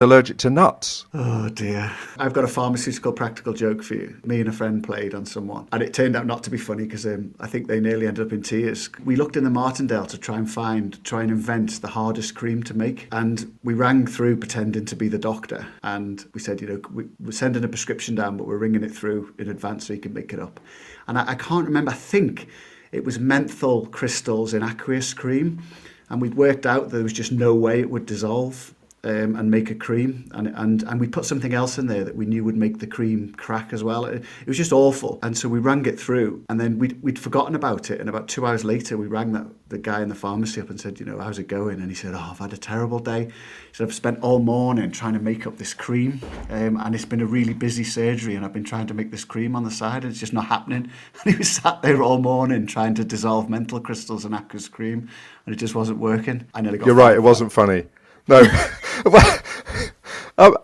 allergic to nuts. Oh dear. I've got a pharmaceutical practical joke for you. Me and a friend played on someone, and it turned out not to be funny because I think they nearly ended up in tears. We looked in the Martindale to try and invent the hardest cream to make, and we rang through pretending to be the doctor, and we said, we're sending a prescription down, but we're ringing it through in advance so you can make it up. And I can't remember, I think it was menthol crystals in aqueous cream, and we'd worked out there was just no way it would dissolve and make a cream, and we put something else in there that we knew would make the cream crack as well. It was just awful. And so we rang it through, and then we'd forgotten about it, and about 2 hours later we rang the guy in the pharmacy up and said, how's it going? And he said, I've had a terrible day. He said, I've spent all morning trying to make up this cream, and it's been a really busy surgery, and I've been trying to make this cream on the side and it's just not happening. And he was sat there all morning trying to dissolve menthol crystals in aqueous cream, and it just wasn't working. I nearly got You're right, it wasn't funny. No.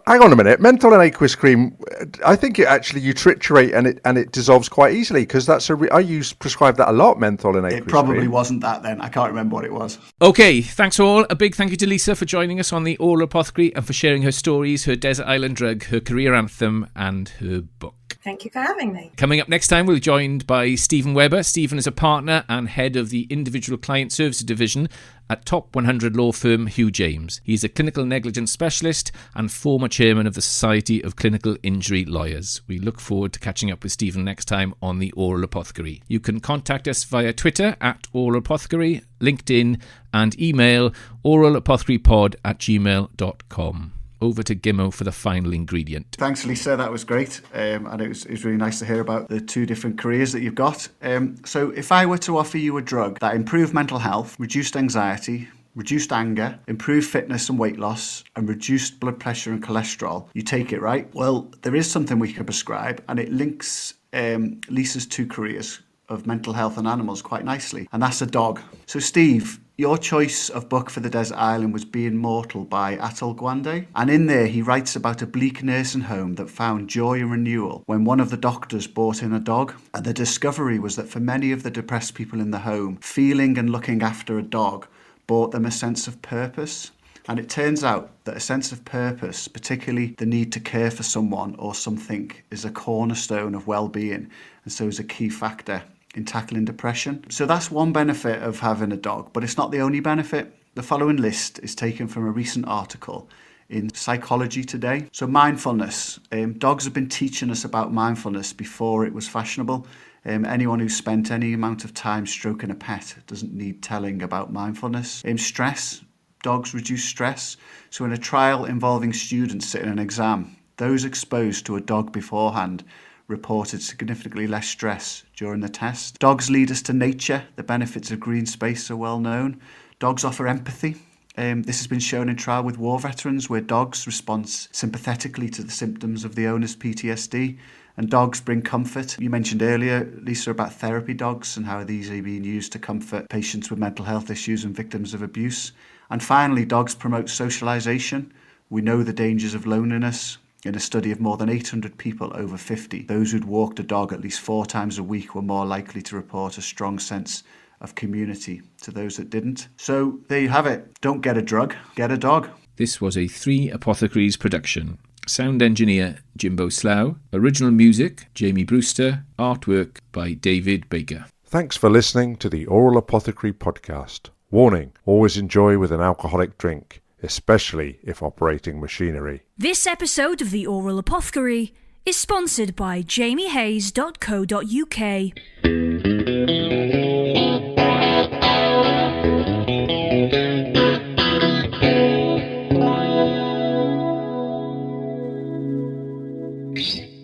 Hang on a minute. Menthol and aqueous cream, I think you triturate and it dissolves quite easily, because I prescribe that a lot, menthol and aqueous cream. It probably wasn't that then. I can't remember what it was. Okay, thanks all. A big thank you to Lisa for joining us on the Oral Apothecary and for sharing her stories, her desert island drug, her career anthem and her book. Thank you for having me. Coming up next time, we're joined by Stephen Webber. Stephen is a partner and head of the Individual Client Services Division at top 100 law firm Hugh James. He's a clinical negligence specialist and former chairman of the Society of Clinical Injury Lawyers. We look forward to catching up with Stephen next time on the Oral Apothecary. You can contact us via Twitter at Oral Apothecary, LinkedIn and email oralapothecarypod@gmail.com. Over to Gimmo for the final ingredient. Thanks, Lisa. That was great. And it was really nice to hear about the two different careers that you've got. So if I were to offer you a drug that improved mental health, reduced anxiety, reduced anger, improved fitness and weight loss, and reduced blood pressure and cholesterol, you take it, right? Well, there is something we can prescribe, and it links Lisa's two careers of mental health and animals quite nicely, and that's a dog. So Steve, your choice of book for the desert island was Being Mortal by Atul Gawande. And in there he writes about a bleak nursing home that found joy and renewal when one of the doctors brought in a dog. And the discovery was that for many of the depressed people in the home, feeling and looking after a dog brought them a sense of purpose. And it turns out that a sense of purpose, particularly the need to care for someone or something, is a cornerstone of well-being, and so is a key factor in tackling depression. So that's one benefit of having a dog, but it's not the only benefit. The following list is taken from a recent article in Psychology Today. So mindfulness. Dogs have been teaching us about mindfulness before it was fashionable. Anyone who's spent any amount of time stroking a pet doesn't need telling about mindfulness. Stress. Dogs reduce stress. So in a trial involving students sitting an exam, those exposed to a dog beforehand reported significantly less stress during the test. Dogs lead us to nature. The benefits of green space are well known. Dogs offer empathy. This has been shown in trial with war veterans, where dogs respond sympathetically to the symptoms of the owner's PTSD. And dogs bring comfort. You mentioned earlier, Lisa, about therapy dogs and how these are being used to comfort patients with mental health issues and victims of abuse. And finally, dogs promote socialisation. We know the dangers of loneliness. In a study of more than 800 people over 50, those who'd walked a dog at least 4 times a week were more likely to report a strong sense of community to those that didn't. So there you have it. Don't get a drug, get a dog. This was a 3 Apothecaries production. Sound engineer Jimbo Slough. Original music Jamie Brewster. Artwork by David Baker. Thanks for listening to the Oral Apothecary podcast. Warning, always enjoy with an alcoholic drink, especially if operating machinery. This episode of the Oral Apothecary is sponsored by jamiehayes.co.uk.